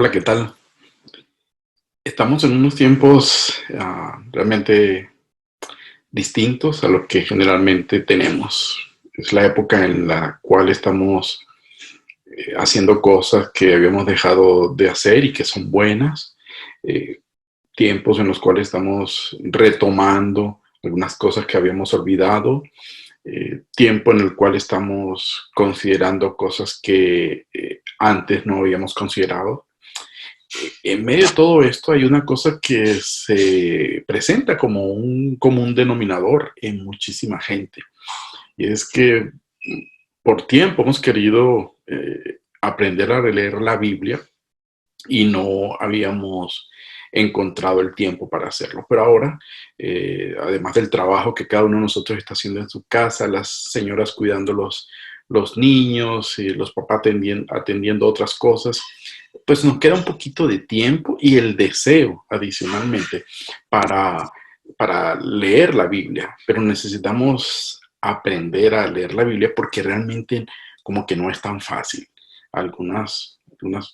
Hola, ¿qué tal? Estamos en unos tiempos realmente distintos a lo que generalmente tenemos. Es la época en la cual estamos haciendo cosas que habíamos dejado de hacer y que son buenas. Eh, Tiempos en los cuales estamos retomando algunas cosas que habíamos olvidado. Tiempo en el cual estamos considerando cosas que antes no habíamos considerado. En medio de todo esto hay una cosa que se presenta como un común denominador en muchísima gente, y es que por tiempo hemos querido aprender a releer la Biblia y no habíamos encontrado el tiempo para hacerlo. Pero ahora, además del trabajo que cada uno de nosotros está haciendo en su casa, las señoras cuidando los niños y los papás atendiendo otras cosas, pues nos queda un poquito de tiempo y el deseo adicionalmente para, para leer la Biblia, pero necesitamos aprender a leer la Biblia porque realmente como que no es tan fácil. Algunas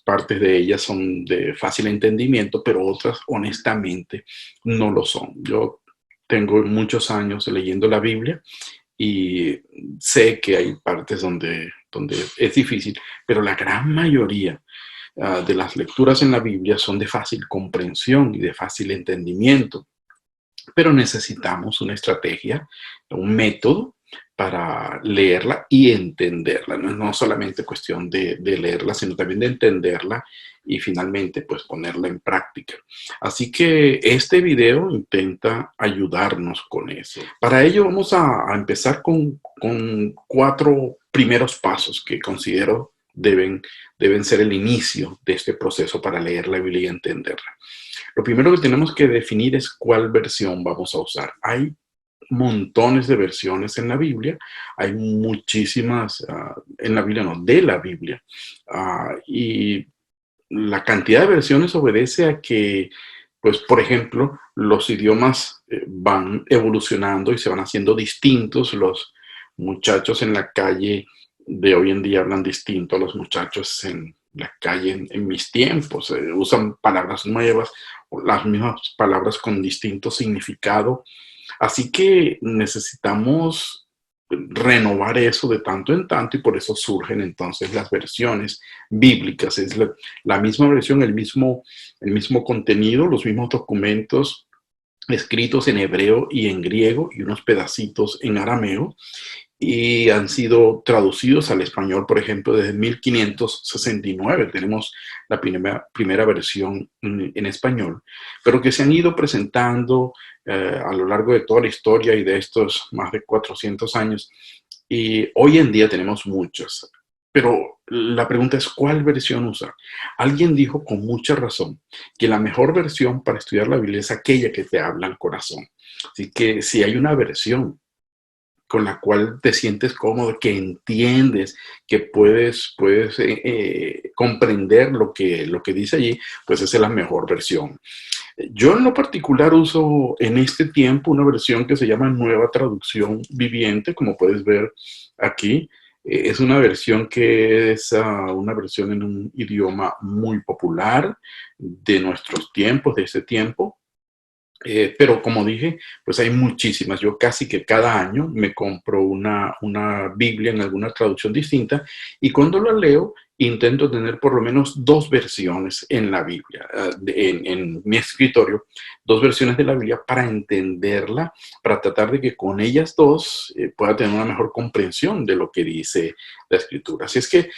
partes de ellas son de fácil entendimiento, pero otras honestamente no lo son. Yo tengo muchos años leyendo la Biblia y sé que hay partes donde es difícil, pero la gran mayoría de las lecturas en la Biblia son de fácil comprensión y de fácil entendimiento, pero necesitamos una estrategia, un método para leerla y entenderla. No es solamente cuestión de leerla, sino también de entenderla y finalmente pues ponerla en práctica. Así que este video intenta ayudarnos con eso. Para ello vamos a empezar con cuatro primeros pasos que considero deben ser el inicio de este proceso para leer la Biblia y entenderla. Lo primero que tenemos que definir es cuál versión vamos a usar. Hay montones de versiones en la Biblia, hay muchísimas, en la Biblia no, de la Biblia, y la cantidad de versiones obedece a que, pues, por ejemplo, los idiomas van evolucionando y se van haciendo distintos. Los muchachos en la calle de hoy en día hablan distinto a los muchachos en la calle en mis tiempos. Usan palabras nuevas o las mismas palabras con distinto significado. Así que necesitamos renovar eso de tanto en tanto y por eso surgen entonces las versiones bíblicas. Es la misma versión, el mismo contenido, los mismos documentos escritos en hebreo y en griego y unos pedacitos en arameo, y han sido traducidos al español, por ejemplo, desde 1569. Tenemos la primera versión en español, pero que se han ido presentando a lo largo de toda la historia y de estos más de 400 años. Y hoy en día tenemos muchas. Pero la pregunta es, ¿cuál versión usar? Alguien dijo con mucha razón que la mejor versión para estudiar la Biblia es aquella que te habla al corazón. Así que si hay una versión con la cual te sientes cómodo, que entiendes, que puedes comprender lo que dice allí, pues esa es la mejor versión. Yo en lo particular uso en este tiempo una versión que se llama Nueva Traducción Viviente, como puedes ver aquí. Es una versión que es una versión en un idioma muy popular de nuestros tiempos, de ese tiempo. Pero como dije, pues hay muchísimas. Yo casi que cada año me compro una Biblia en alguna traducción distinta, y cuando la leo intento tener por lo menos dos versiones en la Biblia, en mi escritorio, dos versiones de la Biblia para entenderla, para tratar de que con ellas dos pueda tener una mejor comprensión de lo que dice la Escritura. Así es que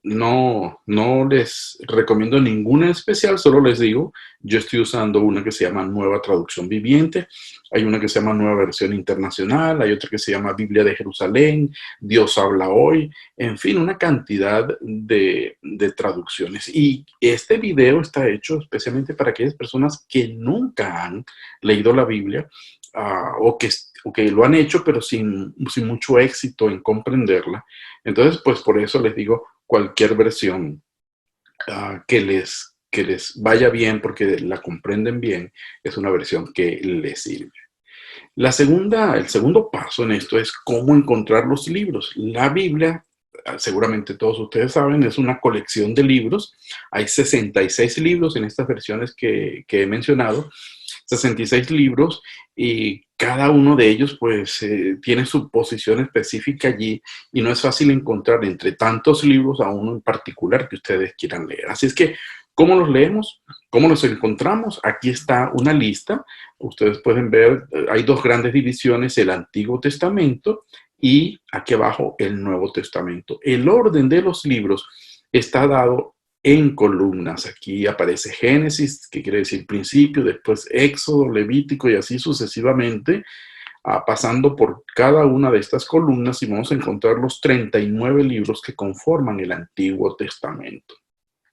no les recomiendo ninguna en especial, solo les digo, yo estoy usando una que se llama Nueva Traducción Viviente, hay una que se llama Nueva Versión Internacional, hay otra que se llama Biblia de Jerusalén, Dios habla hoy, en fin, una cantidad de traducciones. Y este video está hecho especialmente para aquellas personas que nunca han leído la Biblia, o que lo han hecho pero sin mucho éxito en comprenderla. Entonces, pues por eso les digo, cualquier versión que les vaya bien porque la comprenden bien, es una versión que les sirve. El segundo paso en esto es cómo encontrar los libros. La Biblia seguramente todos ustedes saben, es una colección de libros. Hay 66 libros en estas versiones que he mencionado, 66 libros, y cada uno de ellos pues tiene su posición específica allí, y no es fácil encontrar entre tantos libros a uno en particular que ustedes quieran leer. Así es que, ¿cómo los leemos? ¿Cómo los encontramos? Aquí está una lista. Ustedes pueden ver, hay dos grandes divisiones: el Antiguo Testamento y aquí abajo el Nuevo Testamento. El orden de los libros está dado en columnas. Aquí aparece Génesis, que quiere decir principio, después Éxodo, Levítico y así sucesivamente, pasando por cada una de estas columnas, y vamos a encontrar los 39 libros que conforman el Antiguo Testamento.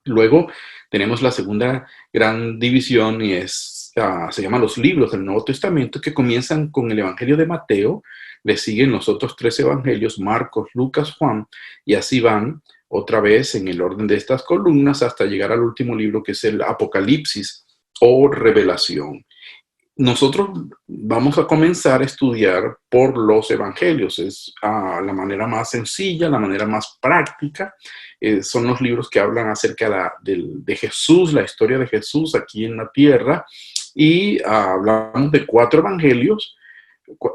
Luego tenemos la segunda gran división, y se llama los libros del Nuevo Testamento, que comienzan con el Evangelio de Mateo, le siguen los otros 3 evangelios, Marcos, Lucas, Juan, y así van otra vez en el orden de estas columnas hasta llegar al último libro, que es el Apocalipsis o Revelación. Nosotros vamos a comenzar a estudiar por los evangelios. Es la manera más sencilla, la manera más práctica. Son los libros que hablan acerca de Jesús, la historia de Jesús aquí en la tierra, y hablamos de 4 evangelios.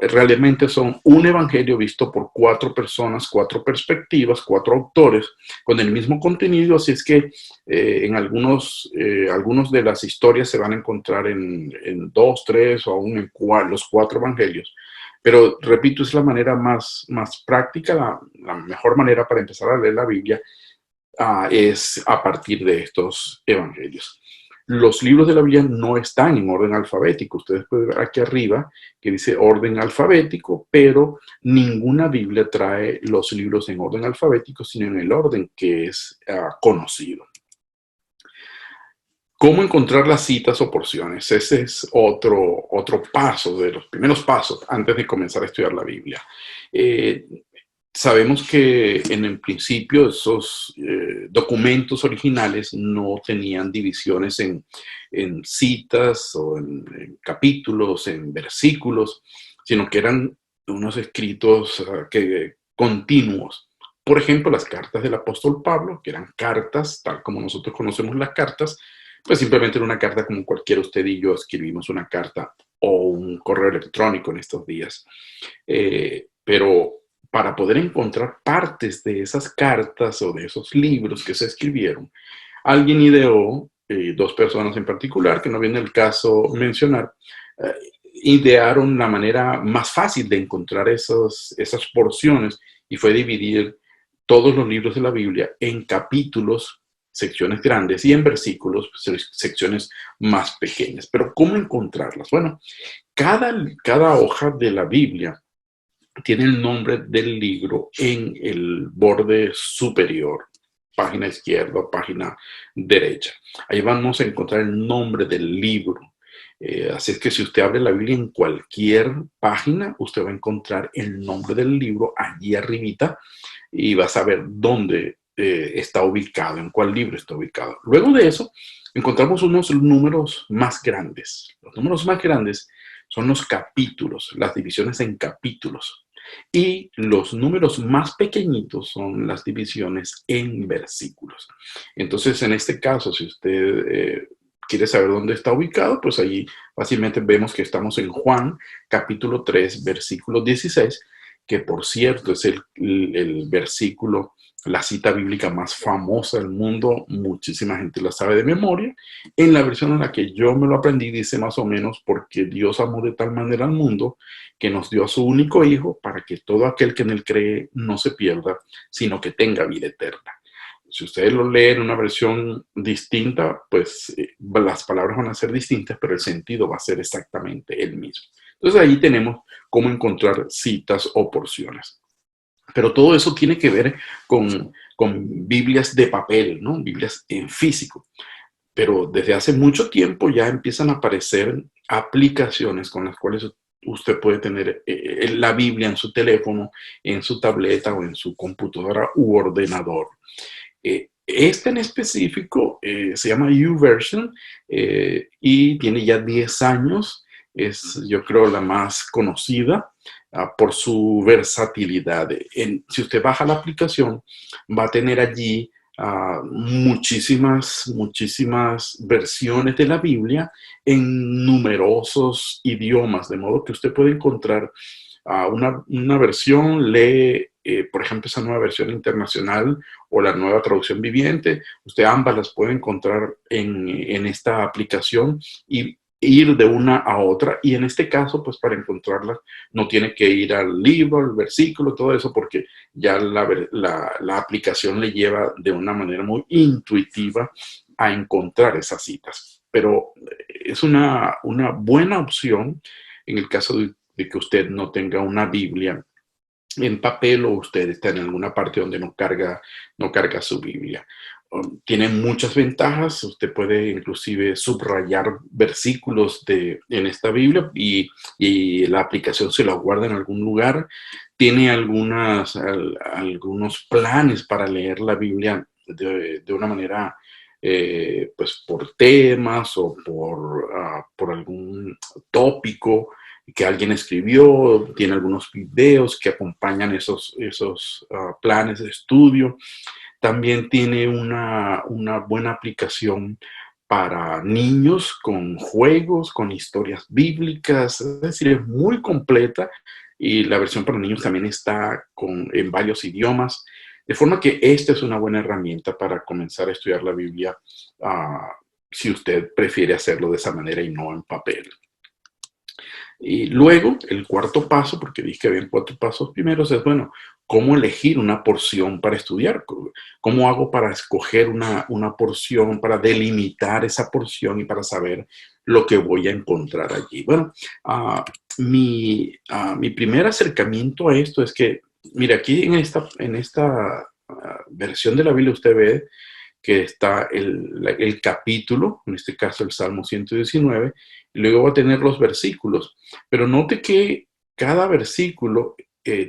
Realmente son un evangelio visto por 4 personas, 4 perspectivas, 4 autores con el mismo contenido. Así es que en algunos de las historias se van a encontrar en 2, 3 o aún en los 4 evangelios. Pero repito, es la manera más práctica, la mejor manera para empezar a leer la Biblia es a partir de estos evangelios. Los libros de la Biblia no están en orden alfabético. Ustedes pueden ver aquí arriba que dice orden alfabético, pero ninguna Biblia trae los libros en orden alfabético, sino en el orden que es conocido. ¿Cómo encontrar las citas o porciones? Ese es otro paso, de los primeros pasos antes de comenzar a estudiar la Biblia. Sabemos que en el principio esos documentos originales no tenían divisiones en citas o en capítulos, en versículos, sino que eran unos escritos continuos. Por ejemplo, las cartas del apóstol Pablo, que eran cartas, tal como nosotros conocemos las cartas, pues simplemente era una carta como cualquiera. Usted y yo escribimos una carta o un correo electrónico en estos días. Pero para poder encontrar partes de esas cartas o de esos libros que se escribieron, alguien ideó, 2 personas en particular, que no viene el caso mencionar, idearon la manera más fácil de encontrar esas porciones, y fue dividir todos los libros de la Biblia en capítulos, secciones grandes, y en versículos, secciones más pequeñas. Pero ¿cómo encontrarlas? Bueno, cada hoja de la Biblia tiene el nombre del libro en el borde superior, página izquierda o página derecha. Ahí vamos a encontrar el nombre del libro. Así es que si usted abre la Biblia en cualquier página, usted va a encontrar el nombre del libro allí arribita, y va a saber dónde está ubicado, en cuál libro está ubicado. Luego de eso, encontramos unos números más grandes. Los números más grandes son los capítulos, las divisiones en capítulos. Y los números más pequeñitos son las divisiones en versículos. Entonces, en este caso, si usted quiere saber dónde está ubicado, pues allí fácilmente vemos que estamos en Juan, capítulo 3, versículo 16, que por cierto es el versículo, la cita bíblica más famosa del mundo. Muchísima gente la sabe de memoria. En la versión en la que yo me lo aprendí, dice más o menos: porque Dios amó de tal manera al mundo que nos dio a su único Hijo, para que todo aquel que en él cree no se pierda, sino que tenga vida eterna. Si ustedes lo leen en una versión distinta, pues las palabras van a ser distintas, pero el sentido va a ser exactamente el mismo. Entonces ahí tenemos cómo encontrar citas o porciones. Pero todo eso tiene que ver con Biblias de papel, ¿no? Biblias en físico. Pero desde hace mucho tiempo ya empiezan a aparecer aplicaciones con las cuales usted puede tener la Biblia en su teléfono, en su tableta o en su computadora u ordenador. Este en específico se llama YouVersion, y tiene ya 10 años. Es, yo creo, la más conocida. por su versatilidad. Si usted baja la aplicación, va a tener allí muchísimas versiones de la Biblia en numerosos idiomas, de modo que usted puede encontrar una versión, lee, por ejemplo, esa nueva versión internacional o la nueva traducción viviente. Usted ambas las puede encontrar en esta aplicación y ir de una a otra. Y en este caso, pues para encontrarlas, no tiene que ir al libro, al versículo, todo eso, porque ya la aplicación le lleva de una manera muy intuitiva a encontrar esas citas. Pero es una buena opción en el caso de que usted no tenga una Biblia en papel o usted está en alguna parte donde no carga su Biblia. Tiene muchas ventajas, usted puede inclusive subrayar versículos en esta Biblia y la aplicación se la guarda en algún lugar. Tiene algunos planes para leer la Biblia de una manera, pues por temas o por algún tópico que alguien escribió, tiene algunos videos que acompañan esos planes de estudio. También tiene una buena aplicación para niños con juegos, con historias bíblicas, es decir, es muy completa y la versión para niños también está en varios idiomas, de forma que esta es una buena herramienta para comenzar a estudiar la Biblia, ah, si usted prefiere hacerlo de esa manera y no en papel. Y luego, el cuarto paso, porque dije que había 4 pasos primeros, es, bueno, ¿cómo elegir una porción para estudiar? ¿Cómo hago para escoger una porción, para delimitar esa porción y para saber lo que voy a encontrar allí? Bueno, mi primer acercamiento a esto es que, mira, aquí en esta versión de la Biblia usted ve que está el capítulo, en este caso el Salmo 119, y luego va a tener los versículos. Pero note que cada versículo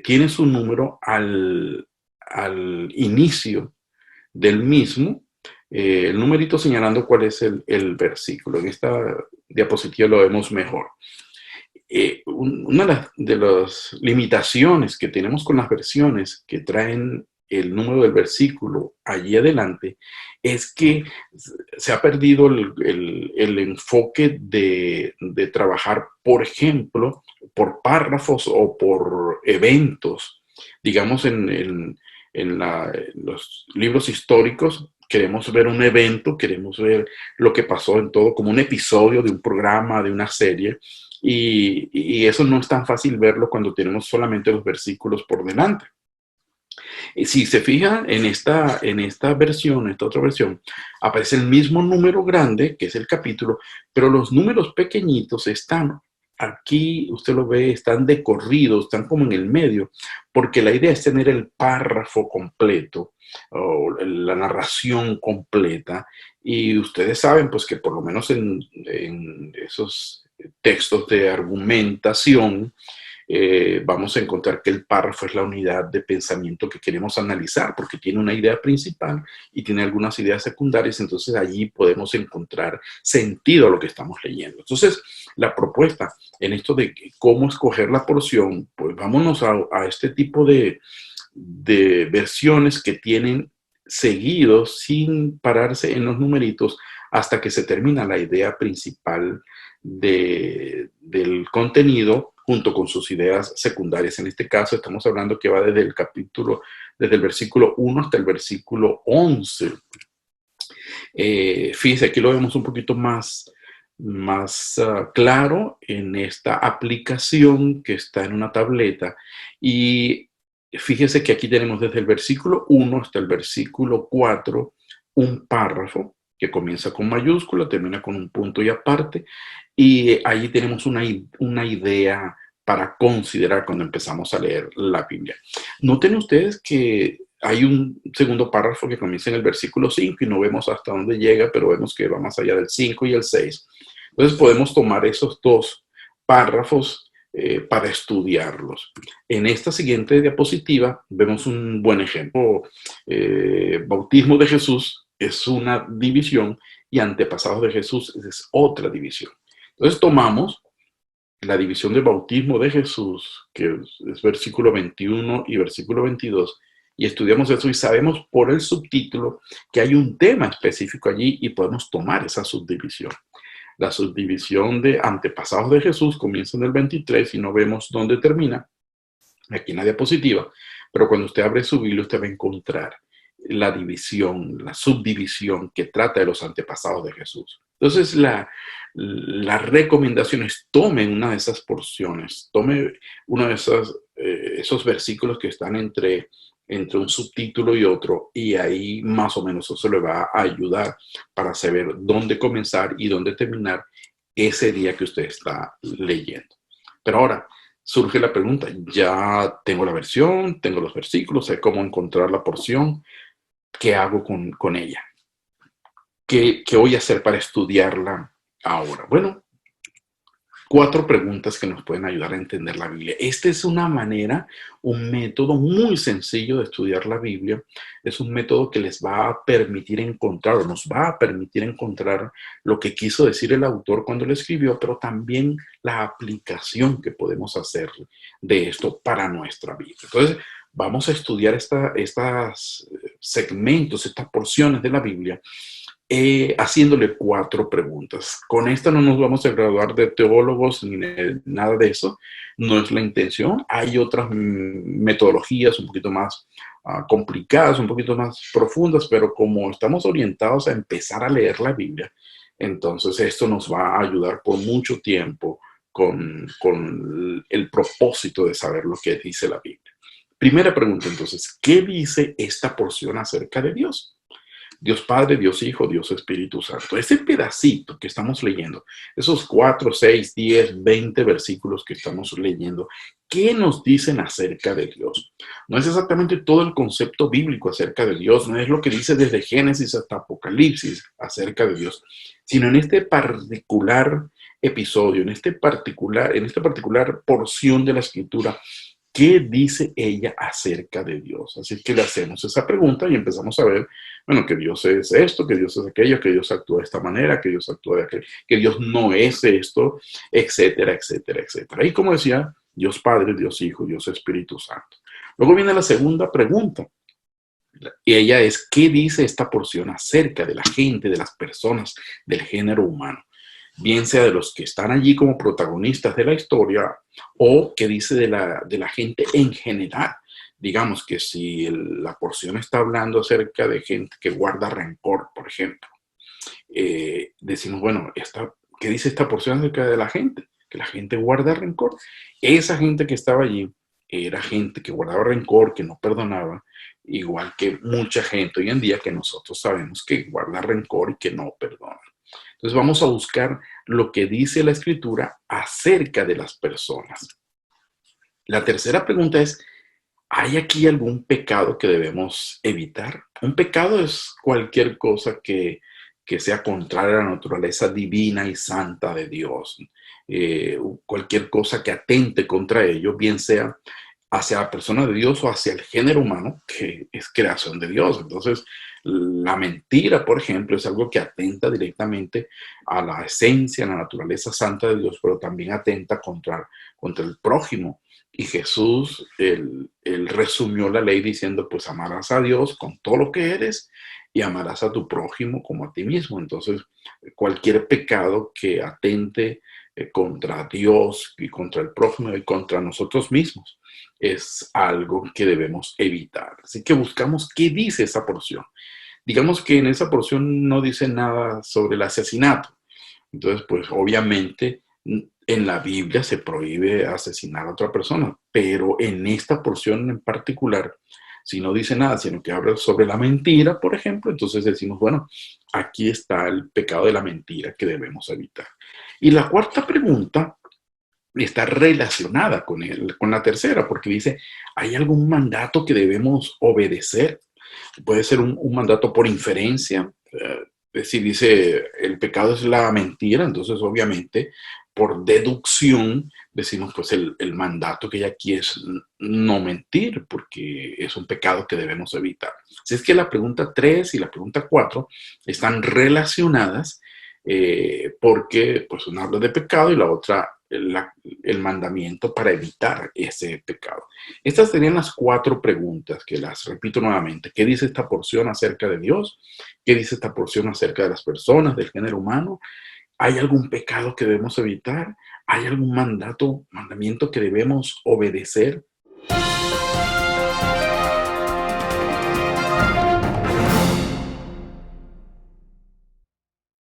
tiene su número al inicio del mismo, el numerito señalando cuál es el versículo. En esta diapositiva lo vemos mejor. Una de las limitaciones que tenemos con las versiones que traen el número del versículo allí adelante es que se ha perdido el enfoque de trabajar, por ejemplo, por párrafos o por eventos. Digamos, en los libros históricos queremos ver un evento, queremos ver lo que pasó en todo, como un episodio de un programa, de una serie, y eso no es tan fácil verlo cuando tenemos solamente los versículos por delante. Si se fija en esta versión, esta otra versión, aparece el mismo número grande, que es el capítulo, pero los números pequeñitos están aquí, usted lo ve, están de corrido, están como en el medio, porque la idea es tener el párrafo completo, o la narración completa, y ustedes saben pues que por lo menos en esos textos de argumentación, vamos a encontrar que el párrafo es la unidad de pensamiento que queremos analizar, porque tiene una idea principal y tiene algunas ideas secundarias, entonces allí podemos encontrar sentido a lo que estamos leyendo. Entonces, la propuesta en esto de cómo escoger la porción, pues vámonos a este tipo de versiones que tienen seguidos sin pararse en los numeritos hasta que se termina la idea principal del contenido junto con sus ideas secundarias. En este caso estamos hablando que va desde el versículo 1 hasta el versículo 11. Fíjense, aquí lo vemos un poquito más claro en esta aplicación que está en una tableta. Y fíjese que aquí tenemos desde el versículo 1 hasta el versículo 4 un párrafo que comienza con mayúscula, termina con un punto y aparte, y ahí tenemos una idea para considerar cuando empezamos a leer la Biblia. Noten ustedes que hay un segundo párrafo que comienza en el versículo 5 y no vemos hasta dónde llega, pero vemos que va más allá del 5 y el 6. Entonces podemos tomar esos dos párrafos para estudiarlos. En esta siguiente diapositiva vemos un buen ejemplo. Bautismo de Jesús es una división y antepasados de Jesús es otra división. Entonces tomamos la división del bautismo de Jesús, que es versículo 21 y versículo 22, y estudiamos eso y sabemos por el subtítulo que hay un tema específico allí y podemos tomar esa subdivisión. La subdivisión de antepasados de Jesús comienza en el 23 y no vemos dónde termina, aquí en la diapositiva, pero cuando usted abre su Biblia usted va a encontrar la división, la subdivisión que trata de los antepasados de Jesús. Entonces la recomendación es tome una de esas porciones, tome uno de esos versículos que están entre un subtítulo y otro, y ahí más o menos eso le va a ayudar para saber dónde comenzar y dónde terminar ese día que usted está leyendo. Pero ahora surge la pregunta, ya tengo la versión, tengo los versículos, sé cómo encontrar la porción, ¿qué hago con ella? ¿Qué voy a hacer para estudiarla ahora? Bueno, 4 preguntas que nos pueden ayudar a entender la Biblia. Esta es una manera, un método muy sencillo de estudiar la Biblia. Es un método que les va a permitir encontrar, o nos va a permitir encontrar lo que quiso decir el autor cuando lo escribió, pero también la aplicación que podemos hacer de esto para nuestra vida. Entonces, vamos a estudiar estas segmentos, estas porciones de la Biblia haciéndole 4 preguntas. Con esta no nos vamos a graduar de teólogos ni de nada de eso, no es la intención. Hay otras metodologías un poquito más complicadas, un poquito más profundas, pero como estamos orientados a empezar a leer la Biblia, entonces esto nos va a ayudar por mucho tiempo con el propósito de saber lo que dice la Biblia. Primera pregunta entonces, ¿qué dice esta porción acerca de Dios? Dios Padre, Dios Hijo, Dios Espíritu Santo. Ese pedacito que estamos leyendo, esos 4, 6, 10, 20 versículos que estamos leyendo, ¿qué nos dicen acerca de Dios? No es exactamente todo el concepto bíblico acerca de Dios, no es lo que dice desde Génesis hasta Apocalipsis acerca de Dios, sino en este particular episodio, en esta particular porción de la Escritura, ¿qué dice ella acerca de Dios? Así que le hacemos esa pregunta y empezamos a ver, bueno, que Dios es esto, que Dios es aquello, que Dios actúa de esta manera, que Dios actúa de aquello, que Dios no es esto, etcétera, etcétera, etcétera. Y como decía, Dios Padre, Dios Hijo, Dios Espíritu Santo. Luego viene la segunda pregunta. Y ella es, ¿qué dice esta porción acerca de la gente, de las personas, del género humano? Bien sea de los que están allí como protagonistas de la historia o que dice de la gente en general. Digamos que si la porción está hablando acerca de gente que guarda rencor, por ejemplo, decimos, bueno, ¿qué dice esta porción acerca de la gente? Que la gente guarda rencor. Esa gente que estaba allí era gente que guardaba rencor, que no perdonaba, igual que mucha gente hoy en día que nosotros sabemos que guarda rencor y que no perdona. Entonces vamos a buscar lo que dice la Escritura acerca de las personas. La tercera pregunta es, ¿hay aquí algún pecado que debemos evitar? Un pecado es cualquier cosa que sea contraria a la naturaleza divina y santa de Dios. Cualquier cosa que atente contra ello, bien sea hacia la persona de Dios o hacia el género humano, que es creación de Dios. Entonces, la mentira, por ejemplo, es algo que atenta directamente a la esencia, a la naturaleza santa de Dios, pero también atenta contra el prójimo. Y Jesús, él resumió la ley diciendo, pues amarás a Dios con todo lo que eres y amarás a tu prójimo como a ti mismo. Entonces, cualquier pecado que atente contra Dios y contra el prójimo y contra nosotros mismos es algo que debemos evitar. Así que buscamos qué dice esa porción. Digamos que en esa porción no dice nada sobre el asesinato. Entonces, pues obviamente en la Biblia se prohíbe asesinar a otra persona, pero en esta porción en particular, si no dice nada, sino que habla sobre la mentira, por ejemplo, entonces decimos, bueno, aquí está el pecado de la mentira que debemos evitar. Y la cuarta pregunta está relacionada con la tercera, porque dice, ¿hay algún mandato que debemos obedecer? Puede ser un mandato por inferencia, es decir, dice, el pecado es la mentira, entonces obviamente por deducción decimos, pues el mandato que hay aquí es no mentir, porque es un pecado que debemos evitar. Así es que la pregunta 3 y la pregunta 4 están relacionadas porque pues una habla de pecado y la otra el mandamiento para evitar ese pecado? Estas serían las 4 preguntas que las repito nuevamente. ¿Qué dice esta porción acerca de Dios? ¿Qué dice esta porción acerca de las personas, del género humano? ¿Hay algún pecado que debemos evitar? ¿Hay algún mandamiento que debemos obedecer?